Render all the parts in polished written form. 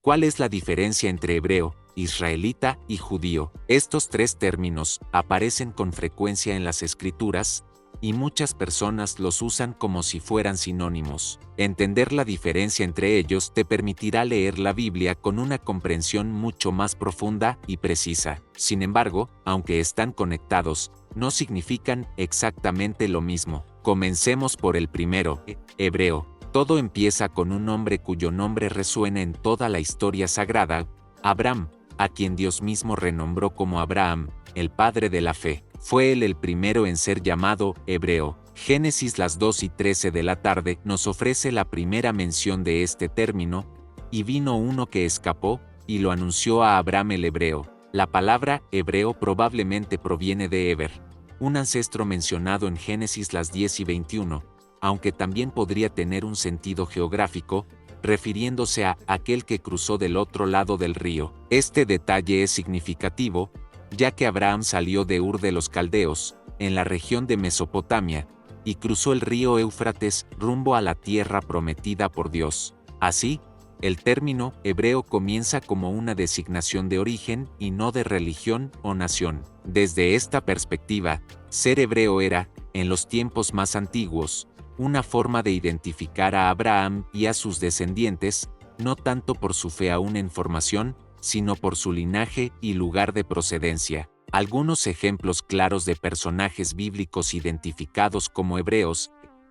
¿Cuál es la diferencia entre hebreo, israelita y judío? Estos tres términos aparecen con frecuencia en las Escrituras, y muchas personas los usan como si fueran sinónimos. Entender la diferencia entre ellos te permitirá leer la Biblia con una comprensión mucho más profunda y precisa. Sin embargo, aunque están conectados, no significan exactamente lo mismo. Comencemos por el primero, hebreo. Todo empieza con un hombre cuyo nombre resuena en toda la historia sagrada, Abraham, a quien Dios mismo renombró como Abraham, el padre de la fe. Fue él el primero en ser llamado hebreo. Génesis las 2:13 de la tarde nos ofrece la primera mención de este término, y vino uno que escapó, y lo anunció a Abraham el hebreo. La palabra hebreo probablemente proviene de Heber, un ancestro mencionado en Génesis las 10:21, aunque también podría tener un sentido geográfico, refiriéndose a aquel que cruzó del otro lado del río. Este detalle es significativo, ya que Abraham salió de Ur de los Caldeos, en la región de Mesopotamia, y cruzó el río Éufrates rumbo a la tierra prometida por Dios. Así, el término hebreo comienza como una designación de origen y no de religión o nación. Desde esta perspectiva, ser hebreo era, en los tiempos más antiguos, una forma de identificar a Abraham y a sus descendientes, no tanto por su fe aún en formación, sino por su linaje y lugar de procedencia. Algunos ejemplos claros de personajes bíblicos identificados como hebreos: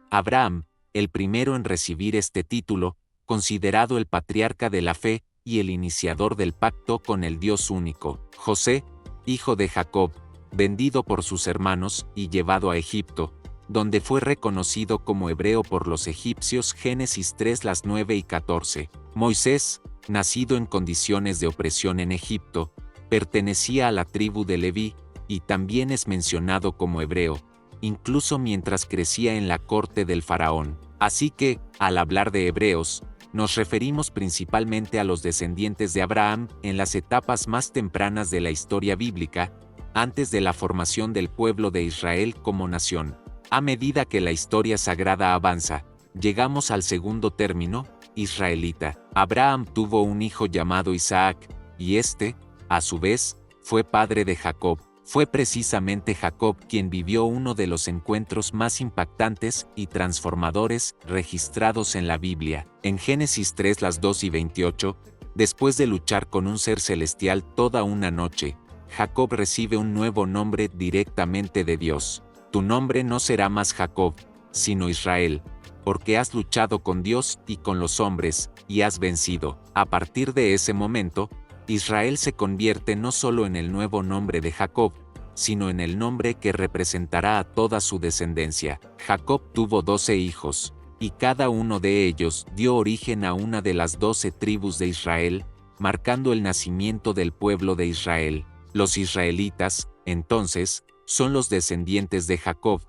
Abraham, el primero en recibir este título, considerado el patriarca de la fe y el iniciador del pacto con el Dios único. José, hijo de Jacob, vendido por sus hermanos y llevado a Egipto, donde fue reconocido como hebreo por los egipcios. Génesis 3 las 9 y 14. Moisés, nacido en condiciones de opresión en Egipto, pertenecía a la tribu de Leví, y también es mencionado como hebreo, incluso mientras crecía en la corte del faraón. Así que, al hablar de hebreos, nos referimos principalmente a los descendientes de Abraham en las etapas más tempranas de la historia bíblica, antes de la formación del pueblo de Israel como nación. A medida que la historia sagrada avanza, llegamos al segundo término, israelita. Abraham tuvo un hijo llamado Isaac, y este, a su vez, fue padre de Jacob. Fue precisamente Jacob quien vivió uno de los encuentros más impactantes y transformadores registrados en la Biblia. En Génesis 3 las 2 y 28, después de luchar con un ser celestial toda una noche, Jacob recibe un nuevo nombre directamente de Dios. Tu nombre no será más Jacob, sino Israel, porque has luchado con Dios y con los hombres, y has vencido. A partir de ese momento, Israel se convierte no solo en el nuevo nombre de Jacob, sino en el nombre que representará a toda su descendencia. Jacob tuvo 12 hijos, y cada uno de ellos dio origen a una de las 12 tribus de Israel, marcando el nacimiento del pueblo de Israel. Los israelitas, entonces, son los descendientes de Jacob,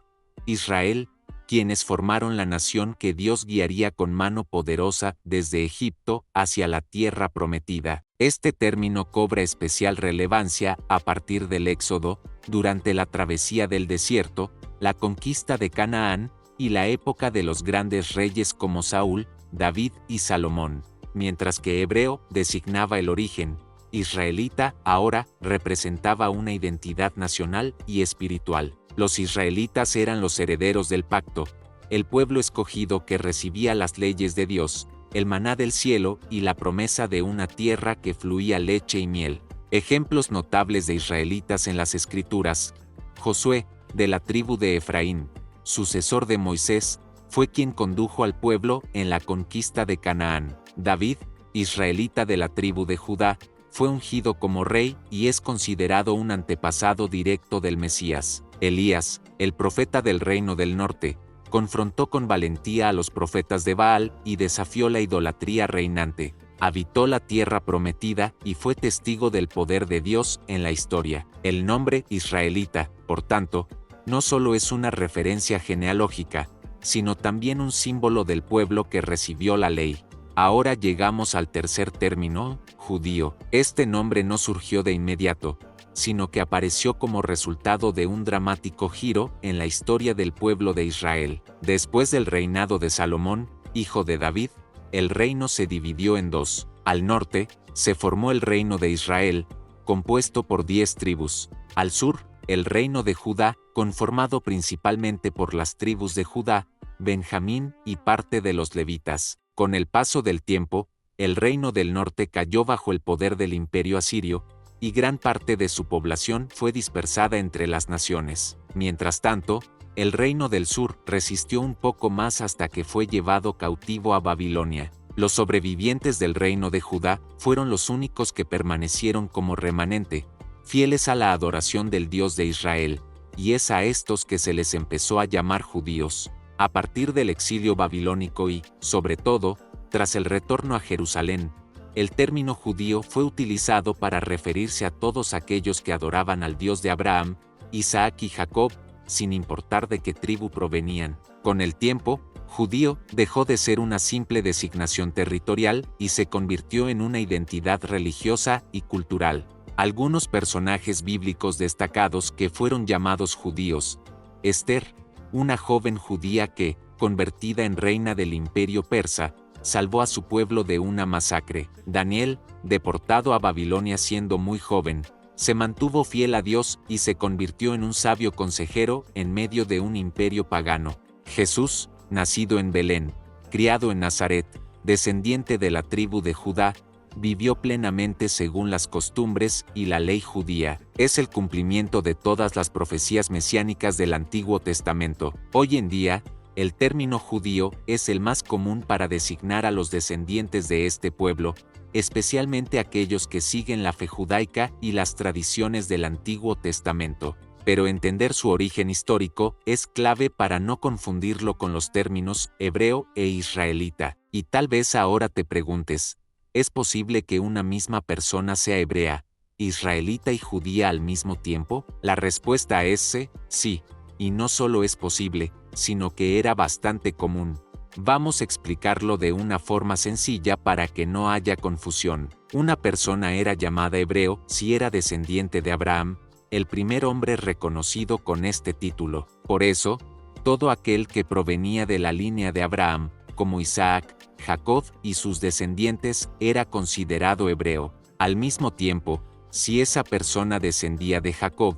Israel, quienes formaron la nación que Dios guiaría con mano poderosa desde Egipto hacia la tierra prometida. Este término cobra especial relevancia a partir del Éxodo, durante la travesía del desierto, la conquista de Canaán y la época de los grandes reyes como Saúl, David y Salomón. Mientras que hebreo designaba el origen, israelita ahora representaba una identidad nacional y espiritual. Los israelitas eran los herederos del pacto, el pueblo escogido que recibía las leyes de Dios, el maná del cielo y la promesa de una tierra que fluía leche y miel. Ejemplos notables de israelitas en las Escrituras: Josué, de la tribu de Efraín, sucesor de Moisés, fue quien condujo al pueblo en la conquista de Canaán. David, israelita de la tribu de Judá, fue ungido como rey y es considerado un antepasado directo del Mesías. Elías, el profeta del reino del norte, confrontó con valentía a los profetas de Baal y desafió la idolatría reinante. Habitó la tierra prometida y fue testigo del poder de Dios en la historia. El nombre israelita, por tanto, no solo es una referencia genealógica, sino también un símbolo del pueblo que recibió la ley. Ahora llegamos al tercer término, judío. Este nombre no surgió de inmediato, sino que apareció como resultado de un dramático giro en la historia del pueblo de Israel. Después del reinado de Salomón, hijo de David, el reino se dividió en dos. Al norte, se formó el reino de Israel, compuesto por 10 tribus. Al sur, el reino de Judá, conformado principalmente por las tribus de Judá, Benjamín y parte de los levitas. Con el paso del tiempo, el reino del norte cayó bajo el poder del imperio asirio, y gran parte de su población fue dispersada entre las naciones. Mientras tanto, el reino del sur resistió un poco más hasta que fue llevado cautivo a Babilonia. Los sobrevivientes del reino de Judá fueron los únicos que permanecieron como remanente, fieles a la adoración del Dios de Israel, y es a estos que se les empezó a llamar judíos. A partir del exilio babilónico y, sobre todo, tras el retorno a Jerusalén, el término judío fue utilizado para referirse a todos aquellos que adoraban al Dios de Abraham, Isaac y Jacob, sin importar de qué tribu provenían. Con el tiempo, judío dejó de ser una simple designación territorial y se convirtió en una identidad religiosa y cultural. Algunos personajes bíblicos destacados que fueron llamados judíos: Esther, una joven judía que, convertida en reina del imperio persa, salvó a su pueblo de una masacre. Daniel, deportado a Babilonia siendo muy joven, se mantuvo fiel a Dios y se convirtió en un sabio consejero en medio de un imperio pagano. Jesús, nacido en Belén, criado en Nazaret, descendiente de la tribu de Judá, vivió plenamente según las costumbres y la ley judía. Es el cumplimiento de todas las profecías mesiánicas del Antiguo Testamento. Hoy en día, el término judío es el más común para designar a los descendientes de este pueblo, especialmente aquellos que siguen la fe judaica y las tradiciones del Antiguo Testamento. Pero entender su origen histórico es clave para no confundirlo con los términos hebreo e israelita. Y tal vez ahora te preguntes, ¿es posible que una misma persona sea hebrea, israelita y judía al mismo tiempo? La respuesta es sí, y no solo es posible, sino que era bastante común. Vamos a explicarlo de una forma sencilla para que no haya confusión. Una persona era llamada hebreo si era descendiente de Abraham, el primer hombre reconocido con este título. Por eso, todo aquel que provenía de la línea de Abraham, como Isaac, Jacob y sus descendientes, era considerado hebreo. Al mismo tiempo, si esa persona descendía de Jacob,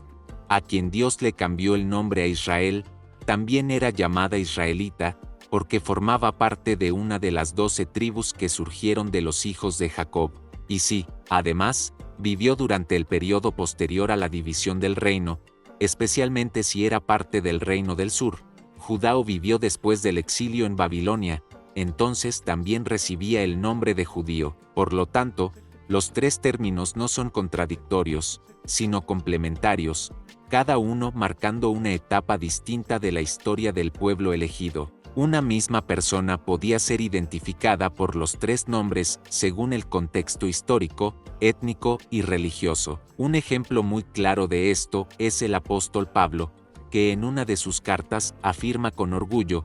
a quien Dios le cambió el nombre a Israel, también era llamada israelita, porque formaba parte de una de las 12 tribus que surgieron de los hijos de Jacob. Y sí, además, vivió durante el periodo posterior a la división del reino, especialmente si era parte del reino del sur. Judá vivió después del exilio en Babilonia, entonces también recibía el nombre de judío. Por lo tanto, los tres términos no son contradictorios, sino complementarios, cada uno marcando una etapa distinta de la historia del pueblo elegido. Una misma persona podía ser identificada por los tres nombres según el contexto histórico, étnico y religioso. Un ejemplo muy claro de esto es el apóstol Pablo, que en una de sus cartas afirma con orgullo: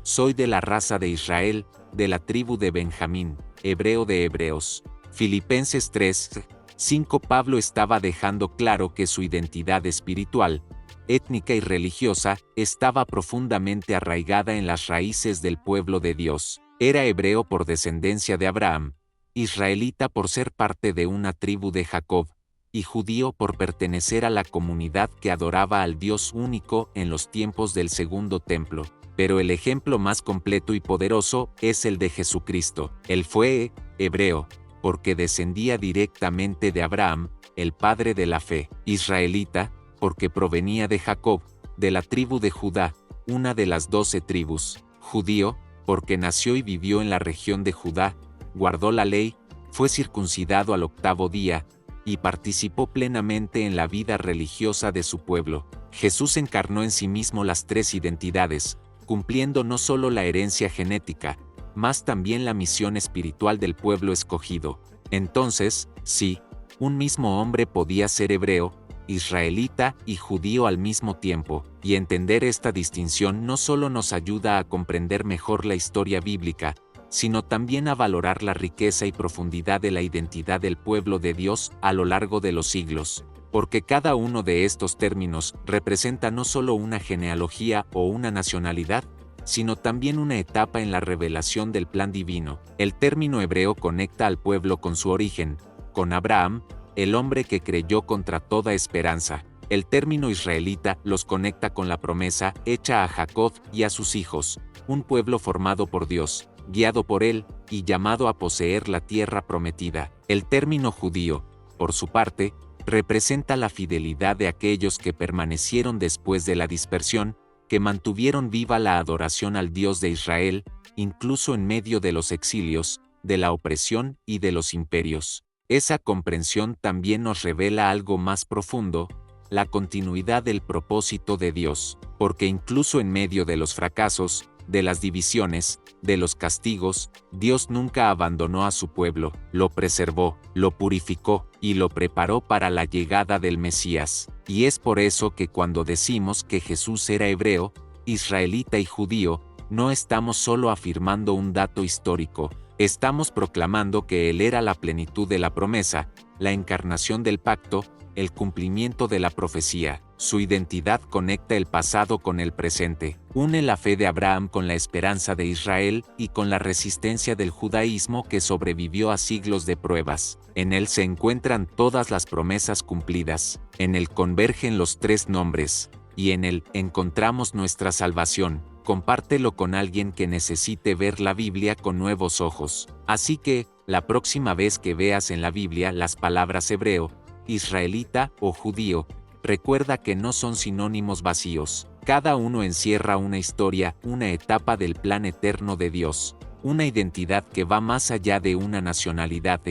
«Soy de la raza de Israel, de la tribu de Benjamín, hebreo de hebreos». Filipenses 3:5. Pablo estaba dejando claro que su identidad espiritual, étnica y religiosa estaba profundamente arraigada en las raíces del pueblo de Dios. Era hebreo por descendencia de Abraham, israelita por ser parte de una tribu de Jacob, y judío por pertenecer a la comunidad que adoraba al Dios único en los tiempos del Segundo Templo. Pero el ejemplo más completo y poderoso es el de Jesucristo. Él fue hebreo, porque descendía directamente de Abraham, el padre de la fe; israelita, porque provenía de Jacob, de la tribu de Judá, una de las 12 tribus; judío, porque nació y vivió en la región de Judá, guardó la ley, fue circuncidado al 8º día, y participó plenamente en la vida religiosa de su pueblo. Jesús encarnó en sí mismo las tres identidades, cumpliendo no solo la herencia genética, mas también la misión espiritual del pueblo escogido. Entonces, sí, un mismo hombre podía ser hebreo, israelita y judío al mismo tiempo, y entender esta distinción no solo nos ayuda a comprender mejor la historia bíblica, sino también a valorar la riqueza y profundidad de la identidad del pueblo de Dios a lo largo de los siglos, porque cada uno de estos términos representa no solo una genealogía o una nacionalidad, sino también una etapa en la revelación del plan divino. El término hebreo conecta al pueblo con su origen, con Abraham, el hombre que creyó contra toda esperanza. El término israelita los conecta con la promesa hecha a Jacob y a sus hijos, un pueblo formado por Dios, guiado por él, y llamado a poseer la tierra prometida. El término judío, por su parte, representa la fidelidad de aquellos que permanecieron después de la dispersión, que mantuvieron viva la adoración al Dios de Israel, incluso en medio de los exilios, de la opresión y de los imperios. Esa comprensión también nos revela algo más profundo, la continuidad del propósito de Dios, porque incluso en medio de los fracasos, de las divisiones, de los castigos, Dios nunca abandonó a su pueblo, lo preservó, lo purificó y lo preparó para la llegada del Mesías. Y es por eso que cuando decimos que Jesús era hebreo, israelita y judío, no estamos solo afirmando un dato histórico, estamos proclamando que Él era la plenitud de la promesa, la encarnación del pacto, el cumplimiento de la profecía. Su identidad conecta el pasado con el presente, une la fe de Abraham con la esperanza de Israel y con la resistencia del judaísmo que sobrevivió a siglos de pruebas. En él se encuentran todas las promesas cumplidas, en él convergen los tres nombres, y en él encontramos nuestra salvación. Compártelo con alguien que necesite ver la Biblia con nuevos ojos. Así que, la próxima vez que veas en la Biblia las palabras hebreo, israelita o judío, recuerda que no son sinónimos vacíos. Cada uno encierra una historia, una etapa del plan eterno de Dios, una identidad que va más allá de una nacionalidad.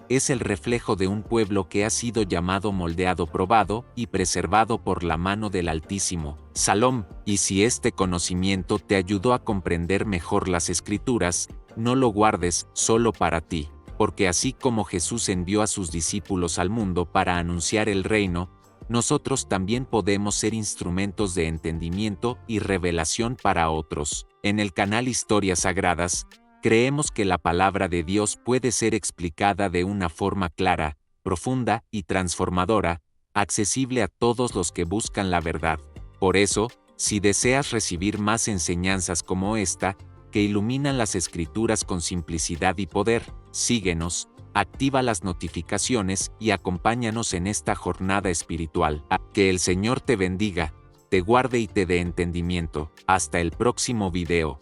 Es el reflejo de un pueblo que ha sido llamado, moldeado, probado y preservado por la mano del Altísimo. Salom. Y si este conocimiento te ayudó a comprender mejor las Escrituras, no lo guardes solo para ti, porque así como Jesús envió a sus discípulos al mundo para anunciar el reino, nosotros también podemos ser instrumentos de entendimiento y revelación para otros. En el canal Historias Sagradas, creemos que la palabra de Dios puede ser explicada de una forma clara, profunda y transformadora, accesible a todos los que buscan la verdad. Por eso, si deseas recibir más enseñanzas como esta, que iluminan las Escrituras con simplicidad y poder, síguenos, activa las notificaciones y acompáñanos en esta jornada espiritual. Que el Señor te bendiga, te guarde y te dé entendimiento. Hasta el próximo video.